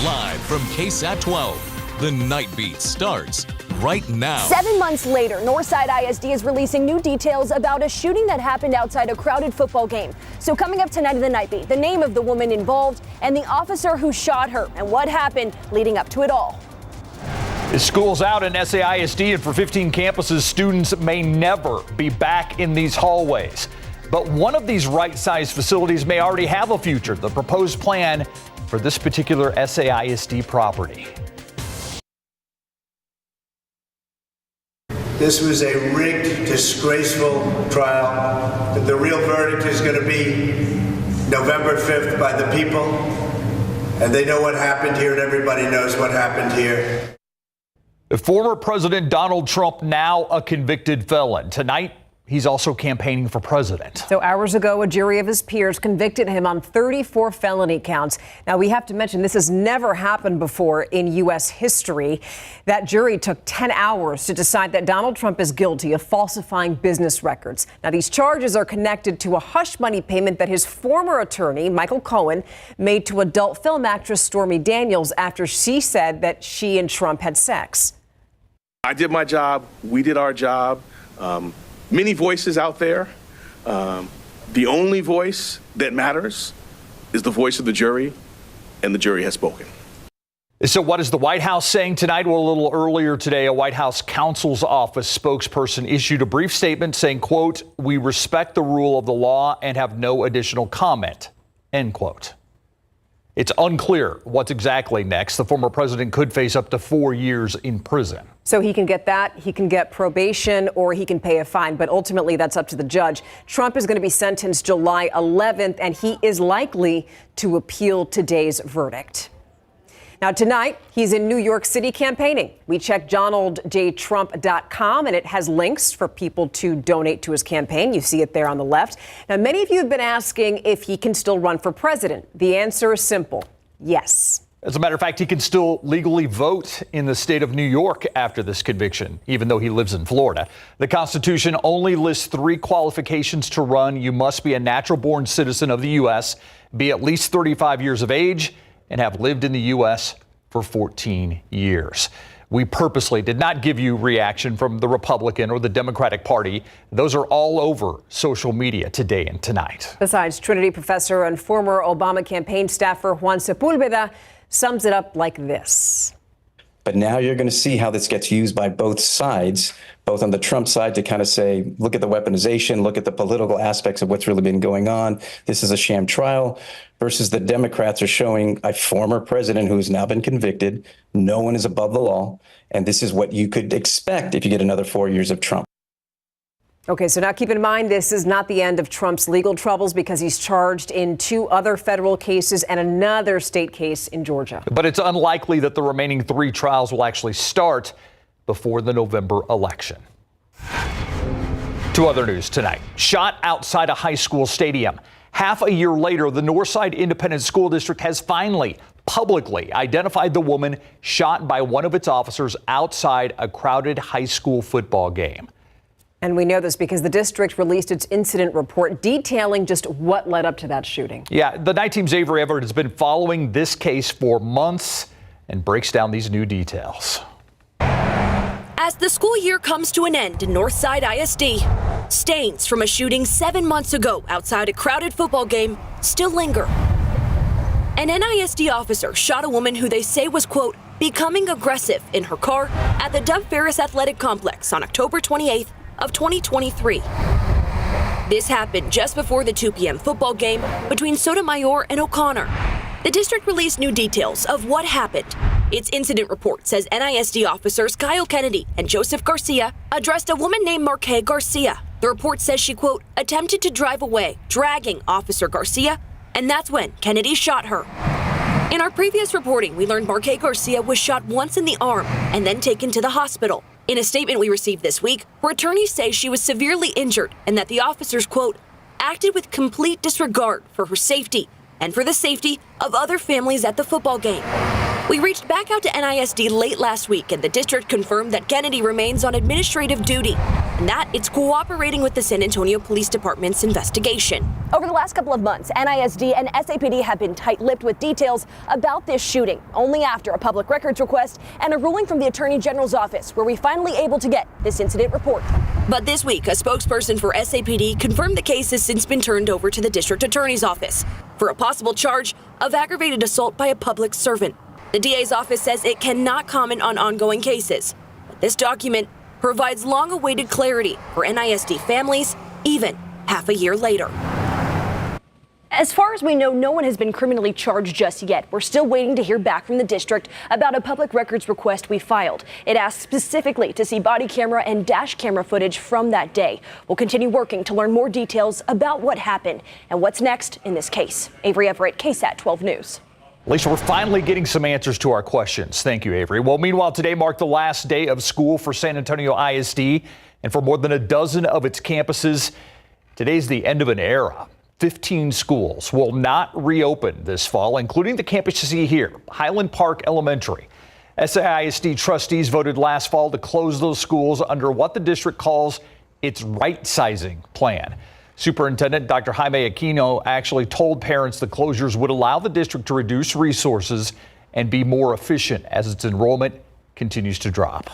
Live from KSAT 12, the Nightbeat starts right now. 7 months later, Northside ISD is releasing new details about a shooting that happened outside a crowded football game. So coming up tonight in the Nightbeat, the name of the woman involved and the officer who shot her and what happened leading up to it all. School's out in SAISD, and for 15 campuses, students may never be back in these hallways. But one of these right-sized facilities may already have a future. The proposed plan for this particular SAISD property. This was a rigged, disgraceful trial. The real verdict is going to be November 5th by the people. And they know what happened here, and everybody knows what happened here. Former President Donald Trump, now a convicted felon. Tonight, he's also campaigning for president. So hours ago, a jury of his peers convicted him on 34 felony counts. Now, we have to mention this has never happened before in U.S. history. That jury took 10 hours to decide that Donald Trump is guilty of falsifying business records. Now, these charges are connected to a hush money payment that his former attorney, Michael Cohen, made to adult film actress Stormy Daniels after she said that she and Trump had sex. I did my job. We did our job. Many voices out there. The only voice that matters is the voice of the jury, and the jury has spoken. So what is the White House saying tonight? Well, a little earlier today, a White House counsel's office spokesperson issued a brief statement saying, quote, "We respect the rule of the law and have no additional comment," end quote. It's unclear what's exactly next. The former president could face up to 4 years in prison. So he can get that, he can get probation, or he can pay a fine. But ultimately, that's up to the judge. Trump is going to be sentenced July 11th, and he is likely to appeal today's verdict. Now, tonight, he's in New York City campaigning. We checked donaldjtrump.com, and it has links for people to donate to his campaign. You see it there on the left. Now, many of you have been asking if he can still run for president. The answer is simple: yes. As a matter of fact, he can still legally vote in the state of New York after this conviction, even though he lives in Florida. The Constitution only lists 3 qualifications to run. You must be a natural-born citizen of the U.S., be at least 35 years of age, and have lived in the U.S. for 14 years. We purposely did not give you reaction from the Republican or the Democratic Party. Those are all over social media today and tonight. Besides, Trinity professor and former Obama campaign staffer Juan Sepulveda sums it up like this. But now you're going to see how this gets used by both sides, both on the Trump side to kind of say, look at the weaponization, look at the political aspects of what's really been going on. This is a sham trial, versus the Democrats are showing a former president who has now been convicted. No one is above the law. And this is what you could expect if you get another 4 years of Trump. Okay, so now keep in mind, this is not the end of Trump's legal troubles because he's charged in 2 other federal cases and another state case in Georgia. But it's unlikely that the remaining 3 trials will actually start before the November election. To other news tonight. Shot outside a high school stadium. Half a year later, the Northside Independent School District has finally publicly identified the woman shot by one of its officers outside a crowded high school football game. And we know this because the district released its incident report detailing just what led up to that shooting. Yeah, the night team's Avery Everett has been following this case for months and breaks down these new details. As the school year comes to an end in Northside ISD, stains from a shooting 7 months ago outside a crowded football game still linger. An NISD officer shot a woman who they say was, quote, becoming aggressive in her car at the Dove Ferris Athletic Complex on October 28th of 2023. This happened just before the 2 p.m. football game between Sotomayor and O'Connor. The district released new details of what happened. Its incident report says NISD officers Kyle Kennedy and Joseph Garcia addressed a woman named Marquez Garcia. The report says she, quote, attempted to drive away, dragging Officer Garcia, and that's when Kennedy shot her. In our previous reporting, we learned Marquez Garcia was shot once in the arm and then taken to the hospital. In a statement we received this week, her attorneys say she was severely injured and that the officers, quote, acted with complete disregard for her safety and for the safety of other families at the football game. We reached back out to NISD late last week, and the district confirmed that Kennedy remains on administrative duty and that it's cooperating with the San Antonio Police Department's investigation. Over the last couple of months, NISD and SAPD have been tight-lipped with details about this shooting, only after a public records request and a ruling from the Attorney General's office, where we finally able to get this incident report. But this week, a spokesperson for SAPD confirmed the case has since been turned over to the district attorney's office for a possible charge of aggravated assault by a public servant. The DA's office says it cannot comment on ongoing cases, but this document provides long-awaited clarity for NISD families, even half a year later. As far as we know, no one has been criminally charged just yet. We're still waiting to hear back from the district about a public records request we filed. It asks specifically to see body camera and dash camera footage from that day. We'll continue working to learn more details about what happened and what's next in this case. Avery Everett, KSAT 12 News. Lisa, we're finally getting some answers to our questions. Thank you, Avery. Well, meanwhile, today marked the last day of school for San Antonio ISD and for more than a dozen of its campuses. Today's the end of an era. 15 schools will not reopen this fall, including the campus you see here, Highland Park Elementary. SAISD trustees voted last fall to close those schools under what the district calls its right-sizing plan. Superintendent Dr. Jaime Aquino actually told parents the closures would allow the district to reduce resources and be more efficient as its enrollment continues to drop.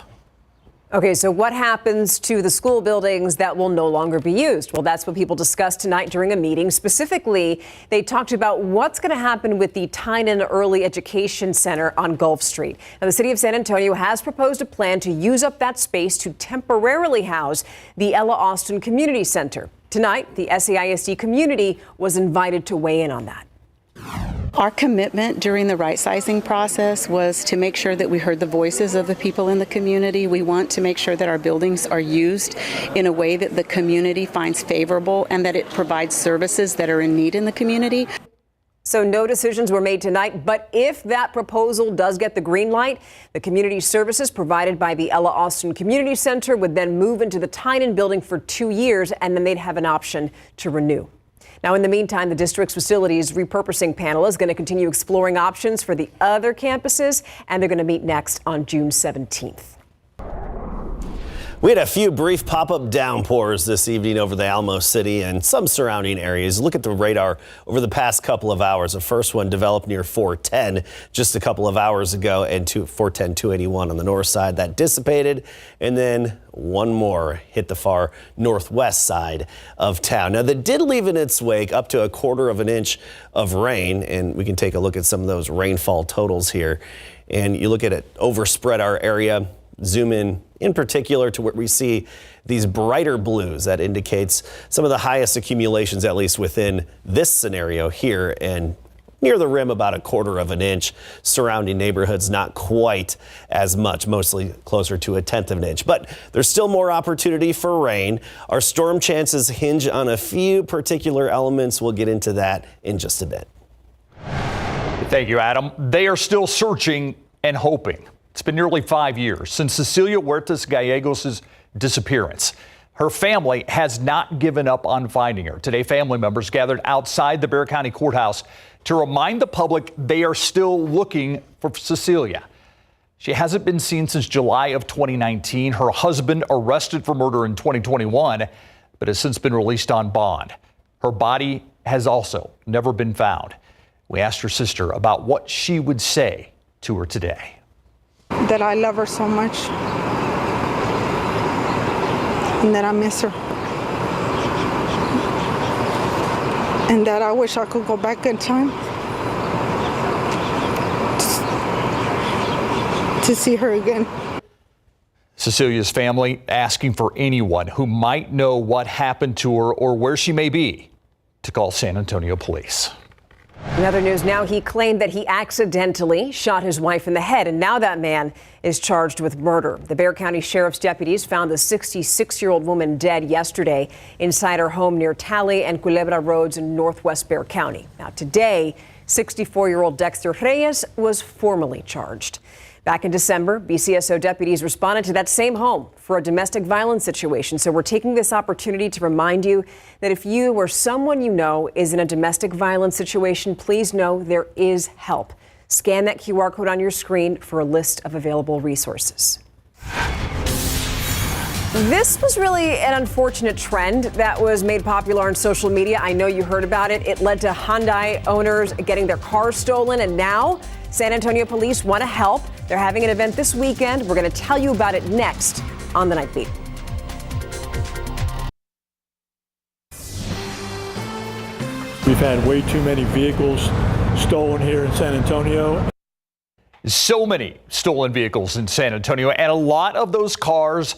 Okay, so what happens to the school buildings that will no longer be used? Well, that's what people discussed tonight during a meeting. Specifically, they talked about what's going to happen with the Tynan Early Education Center on Gulf Street. Now, the city of San Antonio has proposed a plan to use up that space to temporarily house the Ella Austin Community Center. Tonight, the SAISD community was invited to weigh in on that. Our commitment during the right-sizing process was to make sure that we heard the voices of the people in the community. We want to make sure that our buildings are used in a way that the community finds favorable and that it provides services that are in need in the community. So no decisions were made tonight, but if that proposal does get the green light, the community services provided by the Ella Austin Community Center would then move into the Tynan building for 2 years, and then they'd have an option to renew. Now, in the meantime, the district's facilities repurposing panel is going to continue exploring options for the other campuses, and they're going to meet next on June 17th. We had a few brief pop-up downpours this evening over the Alamo City and some surrounding areas. Look at the radar over the past couple of hours. The first one developed near 410 just a couple of hours ago, and 410, 281 on the north side. That dissipated, and then one more hit the far northwest side of town. Now, that did leave in its wake up to 1/4 of an inch of rain, and we can take a look at some of those rainfall totals here. And you look at it overspread our area. Zoom in particular to where we see these brighter blues. That indicates some of the highest accumulations, at least within this scenario here, and near the rim about 1/4 of an inch. Surrounding neighborhoods not quite as much, mostly closer to 1/10 of an inch. But there's still more opportunity for rain. Our storm chances hinge on a few particular elements. We'll get into that in just a bit. Thank you, Adam. They are still searching and hoping. It's been nearly 5 years since Cecilia Huertas Gallegos' disappearance. Her family has not given up on finding her. Today, family members gathered outside the Bexar County Courthouse to remind the public they are still looking for Cecilia. She hasn't been seen since July of 2019. Her husband arrested for murder in 2021, but has since been released on bond. Her body has also never been found. We asked her sister about what she would say to her today. That I love her so much and that I miss her, and that I wish I could go back in time to see her again. Cecilia's family asking for anyone who might know what happened to her or where she may be to call San Antonio police. In other news now, he claimed that he accidentally shot his wife in the head, and now that man is charged with murder. The Bexar County Sheriff's deputies found the 66-year-old woman dead yesterday inside her home near Talley and Culebra Roads in northwest Bexar County. Now today, 64-year-old Dexter Reyes was formally charged. Back in December, BCSO deputies responded to that same home for a domestic violence situation. So we're taking this opportunity to remind you that if you or someone you know is in a domestic violence situation, please know there is help. Scan that QR code on your screen for a list of available resources. This was really an unfortunate trend that was made popular on social media. I know you heard about it. It led to Hyundai owners getting their cars stolen, and now San Antonio police want to help. They're having an event this weekend. We're going to tell you about it next on the Nightbeat. We've had way too many vehicles stolen here in San Antonio. So many stolen vehicles in San Antonio, and a lot of those cars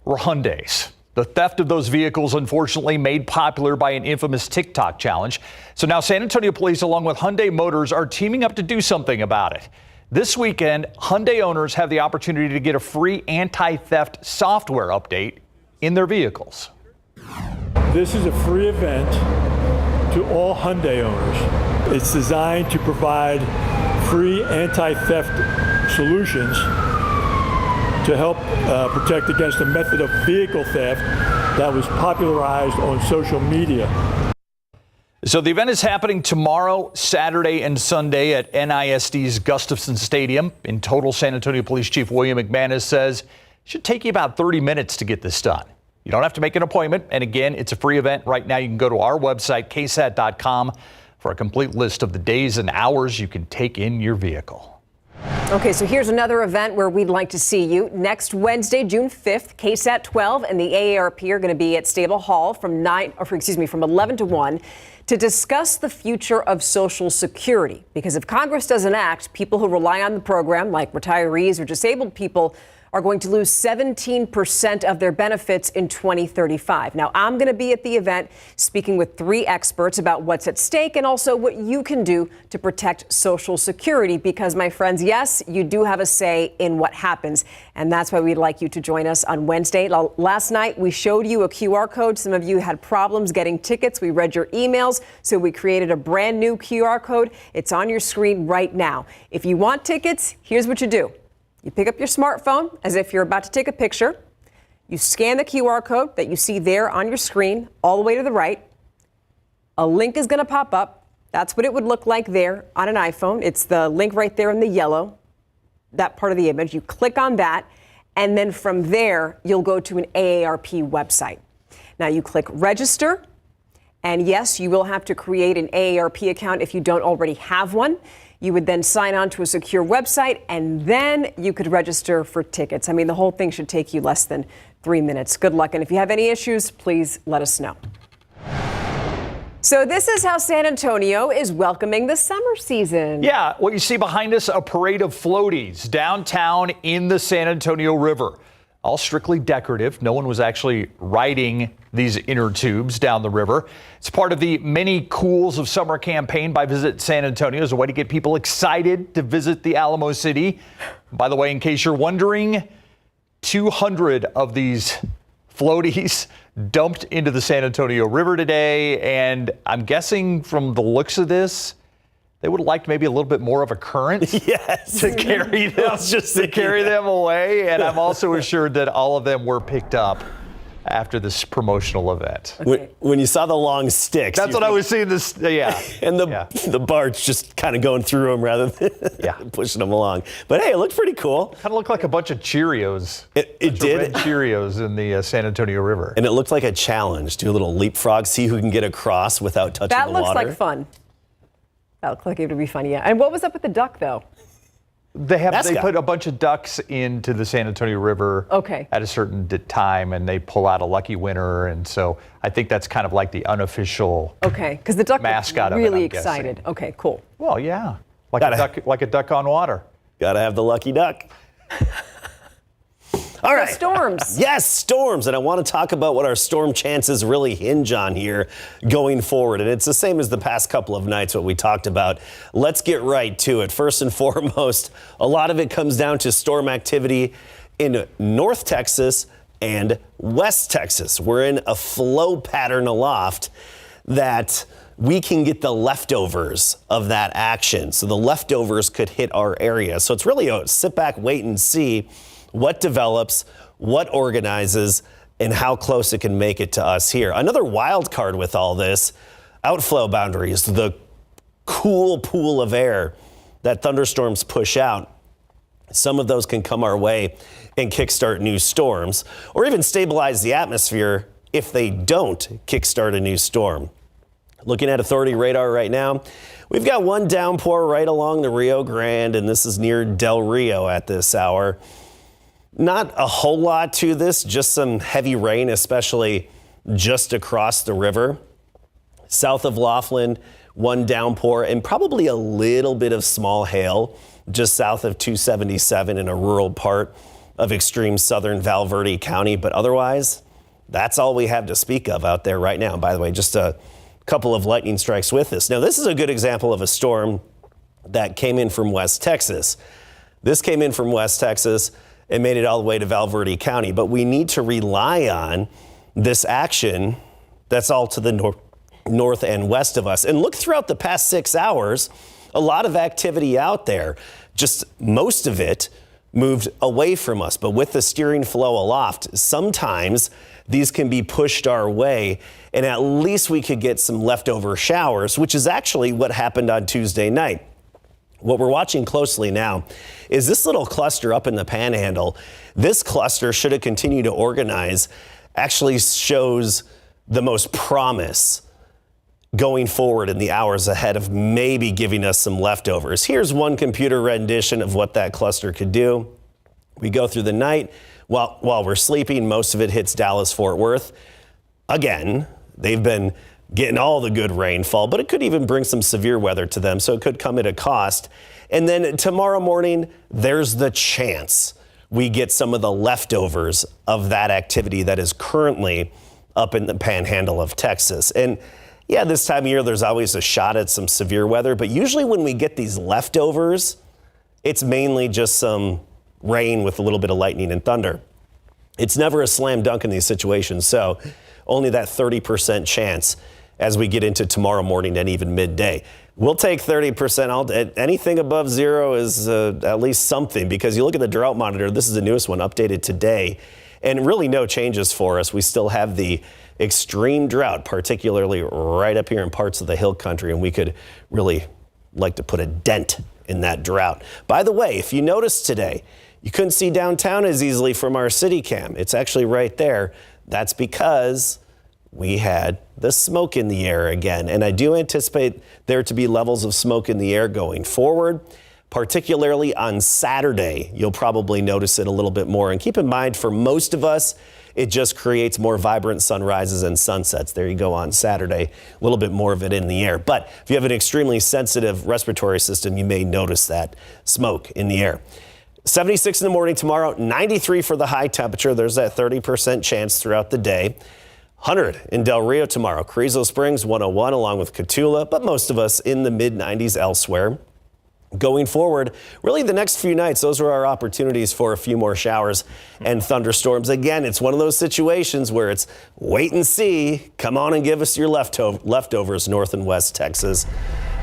were Hyundais. The theft of those vehicles, unfortunately, made popular by an infamous TikTok challenge. So now San Antonio police, along with Hyundai Motors, are teaming up to do something about it. This weekend, Hyundai owners have the opportunity to get a free anti-theft software update in their vehicles. This is a free event to all Hyundai owners. It's designed to provide free anti-theft solutions to help protect against a method of vehicle theft that was popularized on social media. So the event is happening tomorrow, Saturday, and Sunday at NISD's Gustafson Stadium. In total, San Antonio Police Chief William McManus says it should take you about 30 minutes to get this done. You don't have to make an appointment. And again, it's a free event. Right now, you can go to our website, KSAT.com, for a complete list of the days and hours you can take in your vehicle. Okay, so here's another event where we'd like to see you. Next Wednesday, June 5th, KSAT 12 and the AARP are going to be at Stable Hall from 11 to 1 to discuss the future of Social Security. Because if Congress doesn't act, people who rely on the program, like retirees or disabled people, are going to lose 17% of their benefits in 2035. Now, I'm going to be at the event speaking with 3 experts about what's at stake and also what you can do to protect Social Security. Because, my friends, yes, you do have a say in what happens. And that's why we'd like you to join us on Wednesday. Last night, we showed you a QR code. Some of you had problems getting tickets. We read your emails, so we created a brand new QR code. It's on your screen right now. If you want tickets, here's what you do. You pick up your smartphone as if you're about to take a picture. You scan the QR code that you see there on your screen all the way to the right. A link is going to pop up. That's what it would look like there on an iPhone. It's the link right there in the yellow, that part of the image. You click on that, and then from there, you'll go to an AARP website. Now you click register, and yes, you will have to create an AARP account if you don't already have one. You would then sign on to a secure website, and then you could register for tickets. I mean, the whole thing should take you less than 3 minutes. Good luck. And if you have any issues, please let us know. So this is how San Antonio is welcoming the summer season. Yeah, what you see behind us, a parade of floaties downtown in the San Antonio River. All strictly decorative. No one was actually riding these inner tubes down the river. It's part of the Many Cools of Summer campaign by Visit San Antonio as a way to get people excited to visit the Alamo City. By the way, in case you're wondering, 200 of these floaties dumped into the San Antonio River today. And I'm guessing from the looks of this, they would have liked maybe a little bit more of a current to carry them away. And I'm also assured that all of them were picked up after this promotional event. Okay. When you saw the long sticks. That's what I was seeing this, yeah. And the barge just kind of going through them rather than pushing them along. But hey, it looked pretty cool. Kind of looked like a bunch of Cheerios. It did. Red Cheerios in the San Antonio River. And it looked like a challenge. Do a little leapfrog, see who can get across without touching the water. That looks like fun. That looked like it would be fun, yeah. And what was up with the duck, though? They put a bunch of ducks into the San Antonio River at a certain time, and they pull out a lucky winner. And so I think that's kind of like the unofficial because the duck mascot was really of it, excited. Okay, cool. Well, yeah, like a duck on water. Gotta have the lucky duck. All right. Storms. Yes, storms. And I want to talk about what our storm chances really hinge on here going forward. And it's the same as the past couple of nights, what we talked about. Let's get right to it. First and foremost, a lot of it comes down to storm activity in North Texas and West Texas. We're in a flow pattern aloft that we can get the leftovers of that action. So the leftovers could hit our area. So it's really a sit back, wait and see what develops, what organizes, and how close it can make it to us here. Another wild card with all this, outflow boundaries, the cool pool of air that thunderstorms push out, some of those can come our way and kickstart new storms, or even stabilize the atmosphere if they don't kickstart a new storm. Looking at authority radar right now, we've got one downpour right along the Rio Grande, and this is near Del Rio at this hour. Not a whole lot to this, just some heavy rain, especially just across the river. South of Laughlin, one downpour, and probably a little bit of small hail just south of 277 in a rural part of extreme southern Val Verde County. But otherwise, that's all we have to speak of out there right now. By the way, just a couple of lightning strikes with this. Now, this is a good example of a storm that came in from West Texas. This came in from West Texas and made it all the way to Val Verde County. But we need to rely on this action that's all to the north and west of us. And look throughout the past 6 hours, a lot of activity out there. Just most of it moved away from us. But with the steering flow aloft, sometimes these can be pushed our way, and at least we could get some leftover showers, which is actually what happened on Tuesday night. What we're watching closely now is this little cluster up in the Panhandle. This cluster, should it continue to organize, actually shows the most promise going forward in the hours ahead of maybe giving us some leftovers. Here's one computer rendition of what that cluster could do. We go through the night. While we're sleeping, most of it hits Dallas-Fort Worth. Again, they've been getting all the good rainfall, but it could even bring some severe weather to them, so it could come at a cost. And then tomorrow morning, there's the chance we get some of the leftovers of that activity that is currently up in the Panhandle of Texas. And yeah, this time of year, there's always a shot at some severe weather, but usually when we get these leftovers, it's mainly just some rain with a little bit of lightning and thunder. It's never a slam dunk in these situations, so only that 30% chance as we get into tomorrow morning and even midday. We'll take 30%. Anything above zero is at least something, because you look at the drought monitor, this is the newest one updated today, and really no changes for us. We still have the extreme drought, particularly right up here in parts of the hill country, and we could really like to put a dent in that drought. By the way, if you noticed today, you couldn't see downtown as easily from our city cam. It's actually right there. That's because we had the smoke in the air again, and I do anticipate there to be levels of smoke in the air going forward. Particularly on Saturday, you'll probably notice it a little bit more. And keep in mind, for most of us, it just creates more vibrant sunrises and sunsets. There you go on Saturday, a little bit more of it in the air. But if you have an extremely sensitive respiratory system, you may notice that smoke in the air. 76 in the morning tomorrow, 93 for the high temperature. There's that 30% chance throughout the day. 100 in Del Rio tomorrow. Carrizo Springs, 101 along with Cotulla, but most of us in the mid-90s elsewhere. Going forward, really the next few nights, those are our opportunities for a few more showers and thunderstorms. Again, it's one of those situations where it's wait and see. Come on and give us your leftovers, North and West Texas.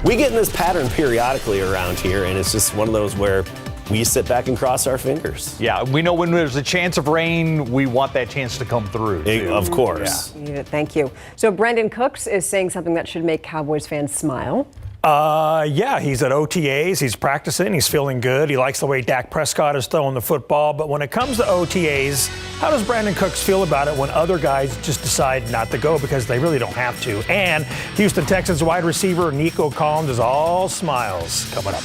We get in this pattern periodically around here, and it's just one of those where we sit back and cross our fingers. Yeah, we know when there's a chance of rain, we want that chance to come through. Of course. Yeah. Thank you. So Brandon Cooks is saying something that should make Cowboys fans smile. Yeah, he's at OTAs. He's practicing. He's feeling good. He likes the way Dak Prescott is throwing the football. But when it comes to OTAs, how does Brandon Cooks feel about it when other guys just decide not to go because they really don't have to? And Houston Texans wide receiver Nico Collins is all smiles. Coming up.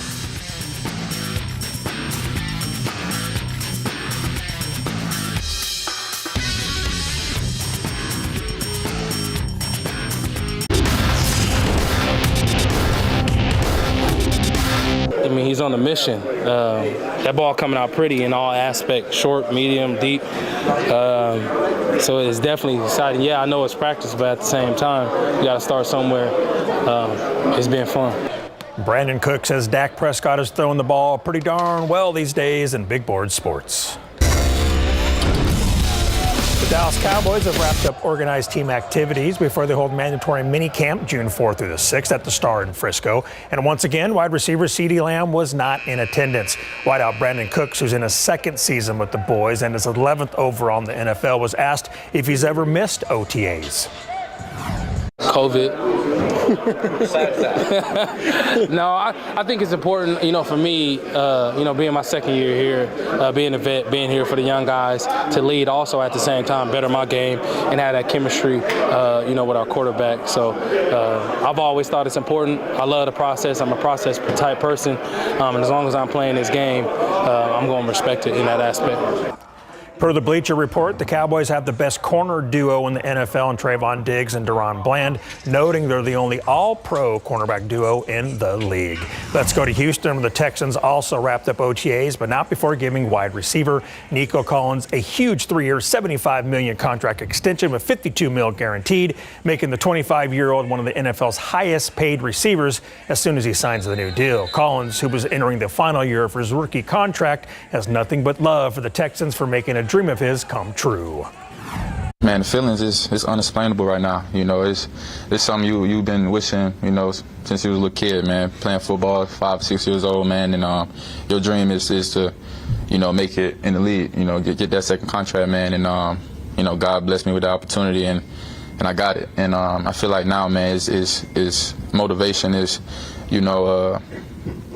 I mean, he's on a mission. That ball coming out pretty in all aspects, short, medium, deep. So it's definitely exciting. Yeah, I know it's practice, but at the same time, you got to start somewhere. It's been fun. Brandon Cooks says Dak Prescott is throwing the ball pretty darn well these days in big board sports. The Dallas Cowboys have wrapped up organized team activities before they hold mandatory minicamp June 4th through the 6th at the Star in Frisco. And once again, wide receiver CeeDee Lamb was not in attendance. Wideout Brandon Cooks, who's in his second season with the boys and his 11th overall in the NFL, was asked if he's ever missed OTAs. COVID. No, I think it's important, for me, being my second year here, being a vet, being here for the young guys, to lead also at the same time, better my game, and have that chemistry, with our quarterback. So I've always thought it's important. I love the process. I'm a process type person, and as long as I'm playing this game, I'm going to respect it in that aspect. Per the Bleacher Report, the Cowboys have the best corner duo in the NFL in Trayvon Diggs and Deron Bland, noting they're the only all-pro cornerback duo in the league. Let's go to Houston, where the Texans also wrapped up OTAs, but not before giving wide receiver Nico Collins a huge 3-year, $75 million contract extension with $52 million guaranteed, making the 25-year-old one of the NFL's highest-paid receivers as soon as he signs the new deal. Collins, who was entering the final year of his rookie contract, has nothing but love for the Texans for making a dream of his come true. Man, the feelings is unexplainable right now. It's something you've been wishing, since you was a little kid, man, playing football, 5, 6 years old, man, and your dream is to, make it in the league, get that second contract, man, and God blessed me with the opportunity, and I got it, and I feel like now, man, is motivation is,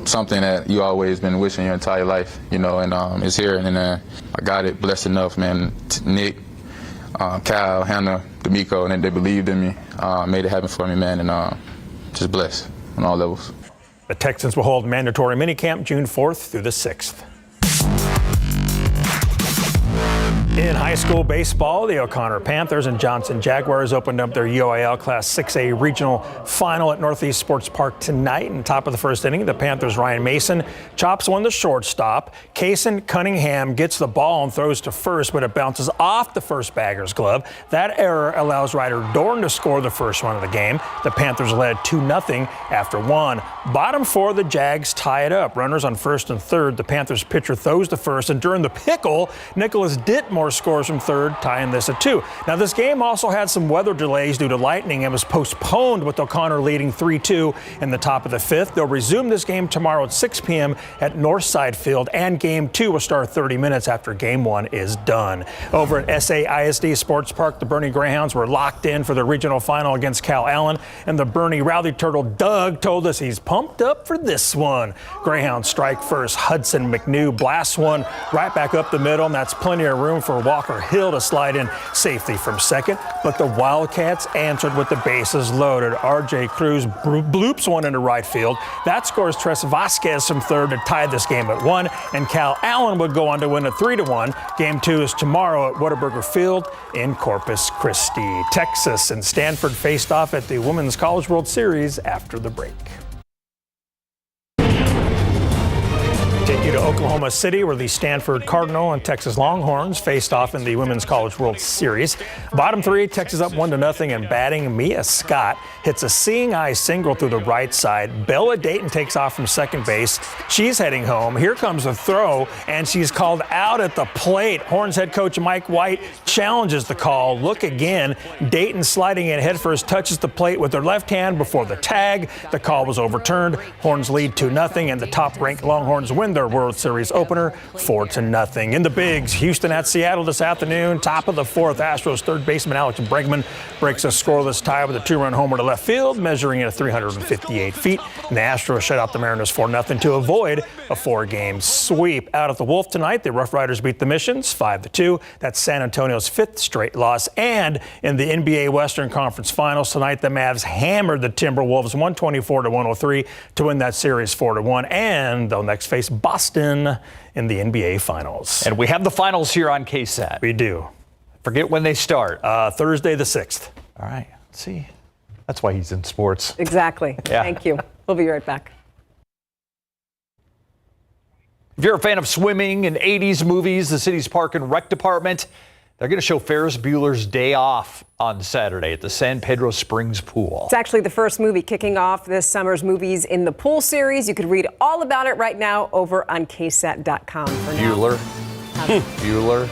something that you always been wishing your entire life, and it's here, and I got it, blessed enough, man. Nick, Kyle, Hannah, D'Amico, and they believed in me, made it happen for me, man, and just blessed on all levels. The Texans will hold mandatory minicamp June 4th through the 6th. In high school baseball, the O'Connor Panthers and Johnson Jaguars opened up their UIL Class 6A regional final at Northeast Sports Park tonight. In top of the first inning, the Panthers' Ryan Mason chops one to shortstop. Kaysen Cunningham gets the ball and throws to first, but it bounces off the first bagger's glove. That error allows Ryder Dorn to score the first run of the game. The Panthers led 2-0 after one. Bottom four, the Jags tie it up. Runners on first and third. The Panthers pitcher throws to first, and during the pickle, Nicholas Dittmore scores from third, tying this at 2. Now, this game also had some weather delays due to lightning and was postponed, with O'Connor leading 3-2 in the top of the 5th. They'll resume this game tomorrow at 6 p.m. at Northside Field, and Game 2 will start 30 minutes after Game 1 is done. Over at SAISD Sports Park, the Bernie Greyhounds were locked in for the regional final against Cal Allen, and the Bernie Rowdy Turtle Doug told us he's pumped up for this one. Greyhounds strike first. Hudson McNew blasts one right back up the middle, and that's plenty of room for Walker Hill to slide in safely from second, but the Wildcats answered with the bases loaded. R.J. Cruz bloops one into right field. That scores Tres Vasquez from third to tie this game at 1, and Cal Allen would go on to win it 3-1. Game 2 is tomorrow at Whataburger Field in Corpus Christi. Texas and Stanford faced off at the Women's College World Series after the break. Take you to Oklahoma City, where the Stanford Cardinal and Texas Longhorns faced off in the Women's College World Series. Bottom three, Texas up 1-0, and batting Mia Scott hits a seeing eye single through the right side. Bella Dayton takes off from second base. She's heading home. Here comes the throw, and she's called out at the plate. Horns head coach Mike White challenges the call. Look again. Dayton sliding in headfirst touches the plate with her left hand before the tag. The call was overturned. Horns lead 2-0, and the top-ranked Longhorns win their World Series opener 4-0. In the bigs, Houston at Seattle this afternoon. Top of the 4th, Astros third baseman Alex Bregman breaks a scoreless tie with a 2-run homer to left field, measuring at 358 feet. And the Astros shut out the Mariners 4-0 to avoid a 4-game sweep. Out at the Wolf tonight, the Rough Riders beat the Missions 5-2. That's San Antonio's 5th straight loss. And in the NBA Western Conference Finals tonight, the Mavs hammered the Timberwolves 124-103 to win that series 4-1. And they'll next face Boston in the NBA Finals. And we have the finals here on KSAT. We do. Forget when they start. Thursday the 6th. All right. Let's see. That's why he's in sports. Exactly. Yeah. Thank you. We'll be right back. If you're a fan of swimming and 80s movies, the city's Park and Rec Department, they're going to show Ferris Bueller's Day Off on Saturday at the San Pedro Springs Pool. It's actually the first movie kicking off this summer's Movies in the Pool series. You can read all about it right now over on KSAT.com. Bueller. Bueller.